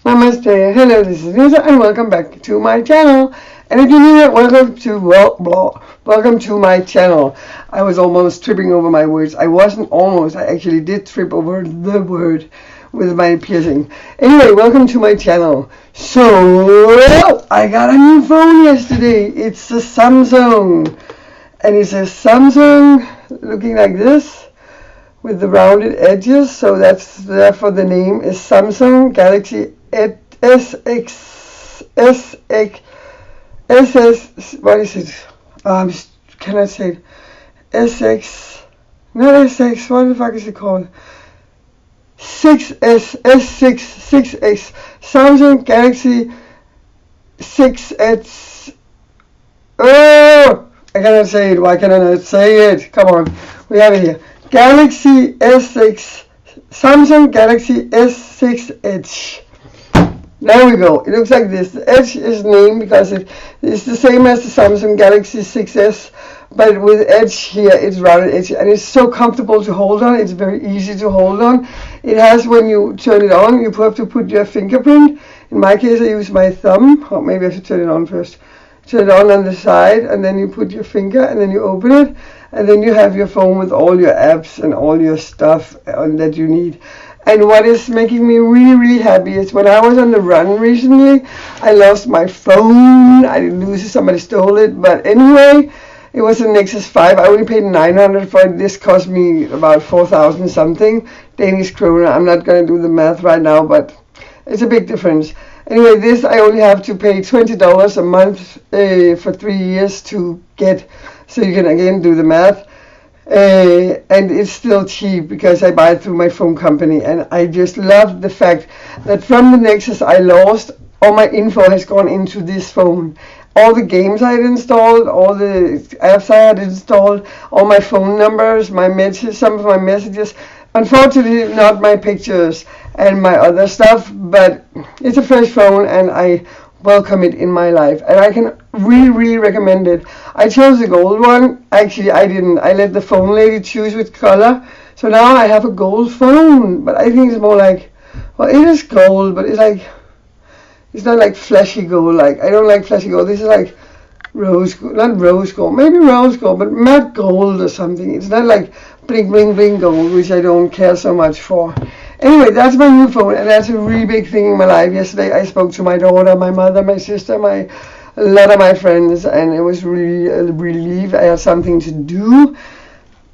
Namaste, hello, this is Lisa, and welcome back to my channel. And if you're new, welcome to my channel. I was almost tripping over my words. I wasn't almost, I actually did trip over the word with my piercing. Anyway, welcome to my channel. So, I got a new phone yesterday. It's a Samsung. And it's a Samsung looking like this, with the rounded edges, so that's therefore the name is Samsung Galaxy what is it? Can I say it? What the fuck is it called? 6X, Samsung Galaxy 6X. Oh, I cannot say it. Why can I not say it? Come on, we have it here. Galaxy S6, Samsung Galaxy S6 Edge. There we go. It looks like this. The Edge is named because it is the same as the Samsung Galaxy 6S, but with Edge here, it's rounded edge, and it's so comfortable to hold on. It's very easy to hold on. It has, when you turn it on, you have to put your fingerprint. In my case, I use my thumb. Or maybe I should turn it on first. Turn it on the side, and then you put your finger, and then you open it, and then you have your phone with all your apps and all your stuff that you need. And what is making me really happy is when I was on the run recently, I lost my phone. I didn't lose it, somebody stole it, but anyway, it was a Nexus 5. I only paid 900 for it. This cost me about 4,000 something Danish kroner. I'm not going to do the math right now, but it's a big difference. Anyway, this I only have to pay $20 a month for 3 years to get, so you can again do the math. And it's still cheap because I buy it through my phone company, and I just love the fact that from the Nexus I lost, all my info has gone into this phone. All the games I had installed, all the apps I had installed, all my phone numbers, my messages, some of my messages. Unfortunately, not my pictures and my other stuff, but it's a fresh phone and I welcome it in my life, and I can really recommend it. I chose the gold one. Actually, I didn't. I let the phone lady choose which color. So now I have a gold phone, but I think it's more like, well, it is gold, but it's not like flashy gold. Like, I don't like flashy gold. This is like rose gold, not rose gold, maybe rose gold, but matte gold or something. It's not like bling gold, which I don't care so much for. Anyway, that's my new phone, and that's a really big thing in my life. Yesterday I spoke to my daughter, my mother, my sister, a lot of my friends, and it was really a relief. I had something to do.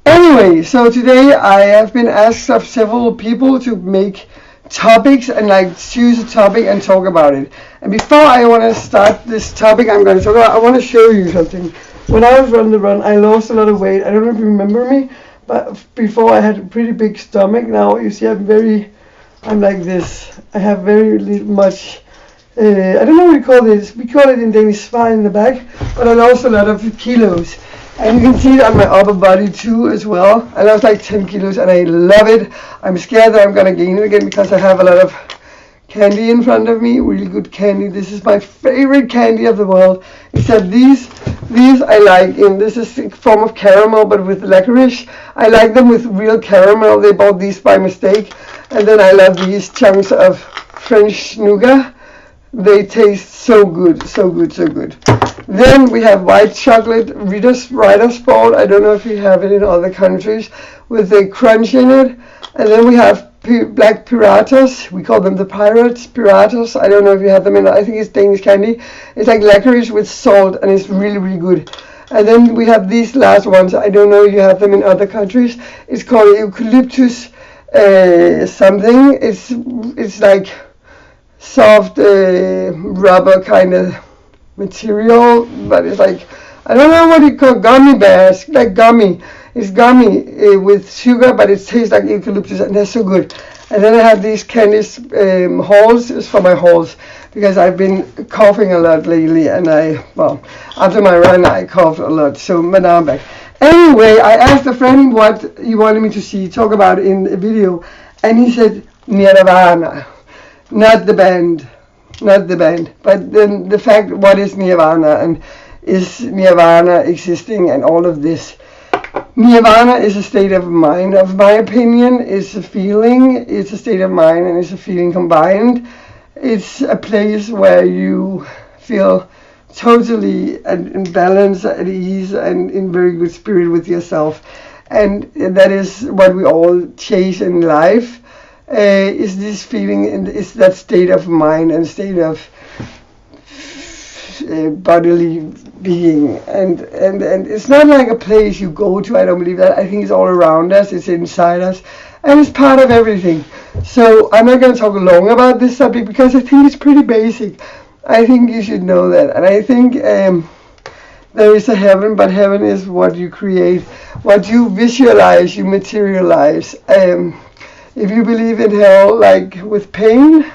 Anyway, so today I have been asked of several people to make topics and like choose a topic and talk about it. And before I want to start this topic I'm going to talk about, I want to show you something. When I was on the run, I lost a lot of weight. I don't know if you remember me, but before I had a pretty big stomach. Now you see I'm like this. I have very much, I don't know what you call this. We call it in Danish svar in the back, but I lost a lot of kilos. And you can see it on my upper body too as well. I lost like 10 kilos and I love it. I'm scared that I'm going to gain it again because I have a lot of candy in front of me, really good candy. This is my favorite candy of the world, except these I like in, this is a form of caramel but with licorice. I like them with real caramel. They bought these by mistake. And then I love these chunks of French nougat. They taste so good. Then we have white chocolate Ritter Sport. I don't know if you have it in other countries, with a crunch in it. And then we have black piratas. We call them the piratas. I don't know if you have them in, I think it's Danish candy. It's like licorice with salt, and it's really good. And then we have these last ones. I don't know if you have them in other countries. It's called eucalyptus something. It's like soft rubber kind of material, but it's like, I don't know what you call, gummy bears, like gummy. It's gummy with sugar, but it tastes like eucalyptus, and they're so good. And then I have these candies halls. It's for my halls because I've been coughing a lot lately, and after my run I coughed a lot. So, but now I'm back. Anyway, I asked a friend what he wanted me to talk about in a video, and he said nirvana, not the band, but then the fact, what is nirvana, and is nirvana existing, and all of this. Nirvana is a state of mind. Of my opinion, it's a feeling, it's a state of mind, and it's a feeling combined. It's a place where you feel totally in balance, at ease, and in very good spirit with yourself. And that is what we all chase in life, is this feeling, and is that state of mind and state of bodily being. And it's not like a place you go to. I don't believe that. I think it's all around us. It's inside us. And it's part of everything. So I'm not going to talk long about this subject because I think it's pretty basic. I think you should know that. And I think there is a heaven, but heaven is what you create. What you visualize, you materialize. If you believe in hell, like with pain,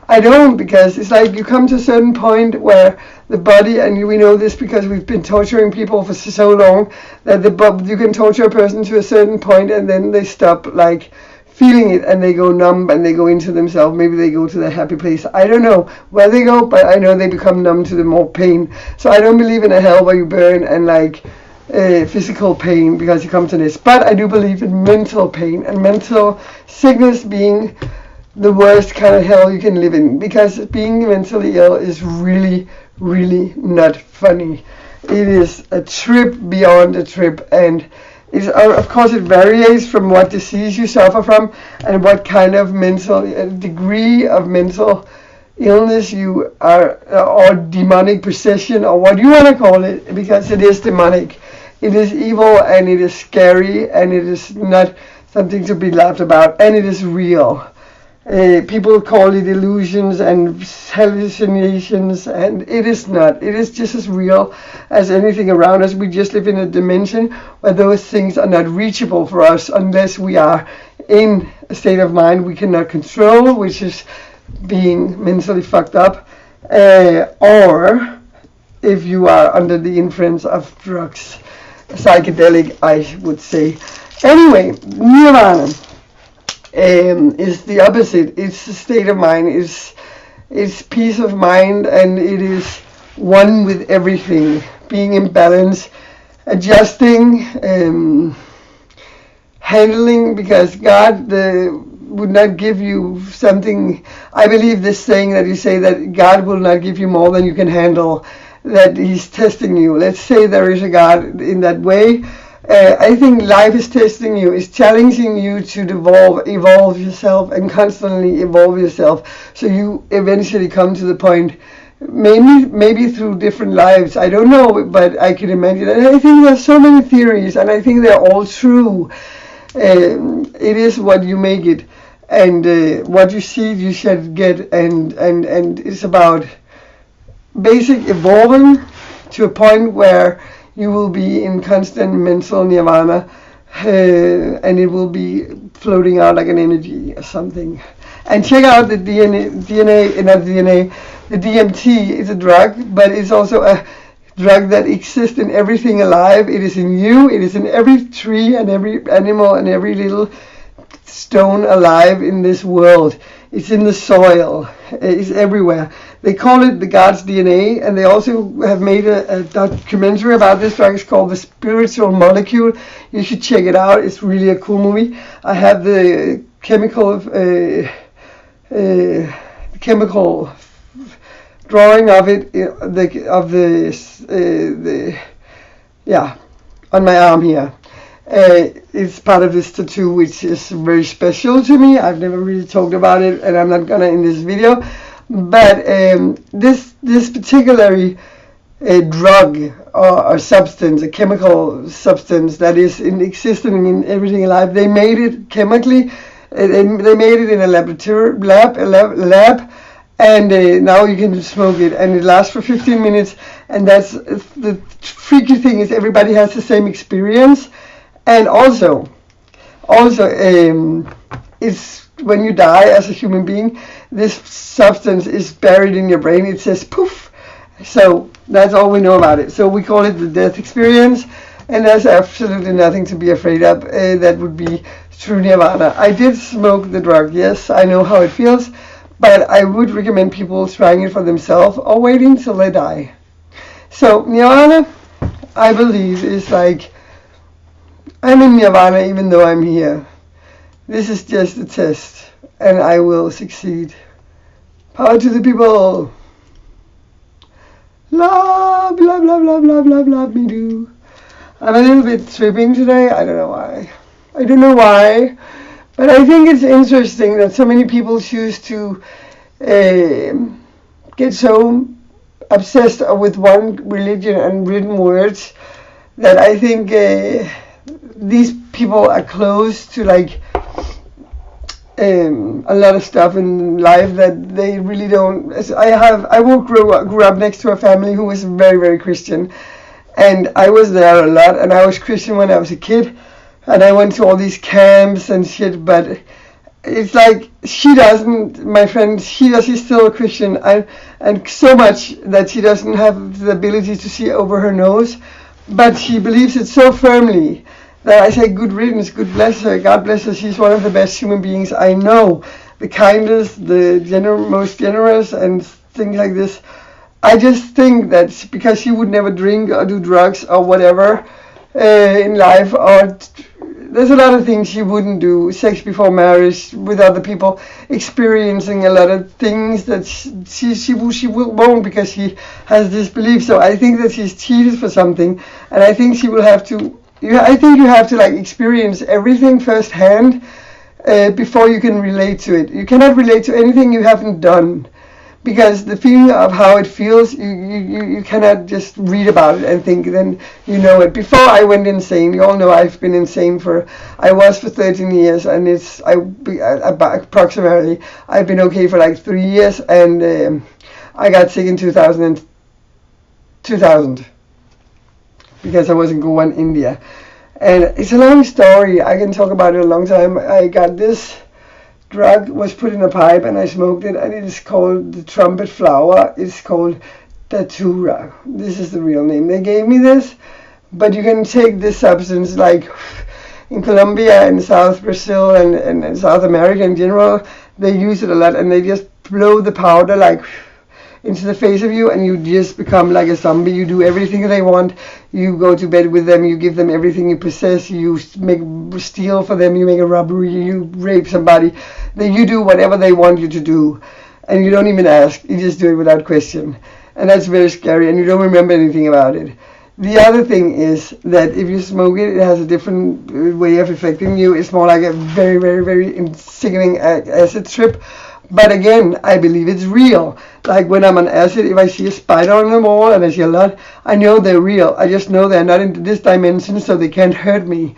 I don't, because it's like you come to a certain point where the body, and we know this because we've been torturing people for so long, that you can torture a person to a certain point and then they stop like feeling it and they go numb and they go into themselves. Maybe they go to the happy place. I don't know where they go, but I know they become numb to the more pain. So I don't believe in a hell where you burn and like physical pain because you come to this. But I do believe in mental pain and mental sickness being the worst kind of hell you can live in, because being mentally ill is really, really not funny. It is a trip beyond a trip, and it's, of course it varies from what disease you suffer from and what kind of mental degree of mental illness you are, or demonic possession, or what you want to call it, because it is demonic. It is evil, and it is scary, and it is not something to be laughed about, and it is real. People call it illusions and hallucinations, and it is not. It is just as real as anything around us. We just live in a dimension where those things are not reachable for us unless we are in a state of mind we cannot control, which is being mentally fucked up, or if you are under the influence of drugs, psychedelic, I would say. Anyway, nirvana is the opposite. It's a state of mind. It's peace of mind, and it is one with everything. Being in balance, adjusting, handling, because God would not give you something. I believe this saying that you say that God will not give you more than you can handle, that He's testing you. Let's say there is a God in that way. I think life is testing you, is challenging you to evolve yourself, and constantly evolve yourself, so you eventually come to the point, maybe through different lives, I don't know, but I can imagine. And I think there's so many theories, and I think they're all true. It is what you make it, and what you see you should get, and it's about basic evolving to a point where you will be in constant mental nirvana, and it will be floating out like an energy or something. And check out the the DMT is a drug, but it's also a drug that exists in everything alive. It is in you, it is in every tree and every animal and every little stone alive in this world. It's in the soil, it's everywhere. They call it the God's DNA, and they also have made a documentary about this drug. It's called The Spiritual Molecule. You should check it out. It's really a cool movie. I have the chemical drawing of it, on my arm here. It's part of this tattoo, which is very special to me. I've never really talked about it, and I'm not gonna in this video. But this particular drug or substance, a chemical substance that is existing in everything alive, they made it chemically. They made it in a lab, and now you can smoke it, and it lasts for 15 minutes. And that's the freaky thing, is everybody has the same experience. And also, it's when you die as a human being, this substance is buried in your brain. It says poof. So that's all we know about it. So we call it the death experience, and there's absolutely nothing to be afraid of. That would be true nirvana. I did smoke the drug, yes, I know how it feels, but I would recommend people trying it for themselves or waiting till they die. So nirvana, I believe, is like, I'm in nirvana even though I'm here. This is just a test, and I will succeed. Power to the people. Love, love, love, love, love, love, love me do. I'm a little bit tripping today. I don't know why. But I think it's interesting that so many people choose to get so obsessed with one religion and written words that I think these people are close to like a lot of stuff in life that they really don't. Grew up next to a family who was very, very Christian, and I was there a lot, and I was Christian when I was a kid, and I went to all these camps and shit, but it's like my friend, she's still a Christian, and so much that she doesn't have the ability to see over her nose, but she believes it so firmly that I say good riddance, good bless her, God bless her, she's one of the best human beings I know, the kindest, the most generous, and things like this. I just think that because she would never drink or do drugs or whatever in life, or there's a lot of things she wouldn't do, sex before marriage with other people, experiencing a lot of things that she won't because she has this belief. So I think that she's cheated for something, and I think she will have to. I think you have to like experience everything firsthand before you can relate to it. You cannot relate to anything you haven't done, because the feeling of how it feels, you cannot just read about it and think then you know it. Before I went insane, you all know I've been insane I was for 13 years, and approximately I've been okay for like 3 years, and I got sick in 2000 because I wasn't going India. And it's a long story. I can talk about it a long time. I got this drug, was put in a pipe, and I smoked it, and it is called the trumpet flower. It's called datura. This is the real name. They gave me this, but you can take this substance like in Colombia and South Brazil and South America in general. They use it a lot, and they just blow the powder like into the face of you, and you just become like a zombie. You do everything they want. You go to bed with them. You give them everything you possess. You steal for them. You make a robbery. You rape somebody. You do whatever they want you to do, and you don't even ask. You just do it without question, and that's very scary. And you don't remember anything about it. The other thing is that if you smoke it, it has a different way of affecting you. It's more like a very, very, very sickening acid trip. But again, I believe it's real. Like when I'm on acid, if I see a spider on the wall, and I see a lot, I know they're real. I just know they're not in this dimension, so they can't hurt me.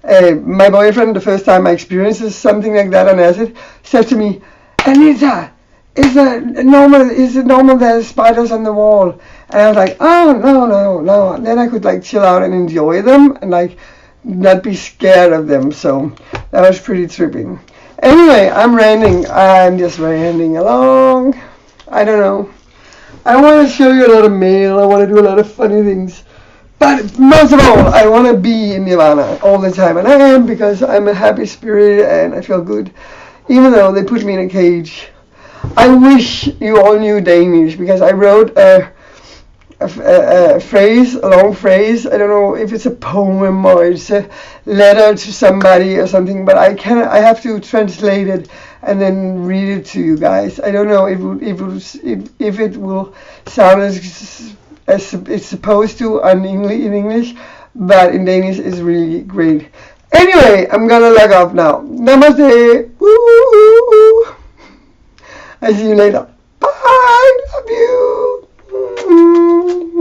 My boyfriend, the first time I experienced something like that on acid, said to me, "Anita, is it normal there's spiders on the wall?" And I was like, "Oh, no. And then I could like chill out and enjoy them and like not be scared of them. So that was pretty tripping. Anyway, I'm just ranting along. I don't know. I want to show you a lot of mail. I want to do a lot of funny things. But most of all, I want to be in nirvana all the time. And I am, because I'm a happy spirit and I feel good. Even though they put me in a cage. I wish you all knew Danish, because I wrote a long phrase. I don't know if it's a poem or it's a letter to somebody or something, but I have to translate it and then read it to you guys. I don't know if it will sound as it's supposed to in English, but in Danish it's really great. Anyway, I'm gonna log off now. Namaste. Woo! I see you later.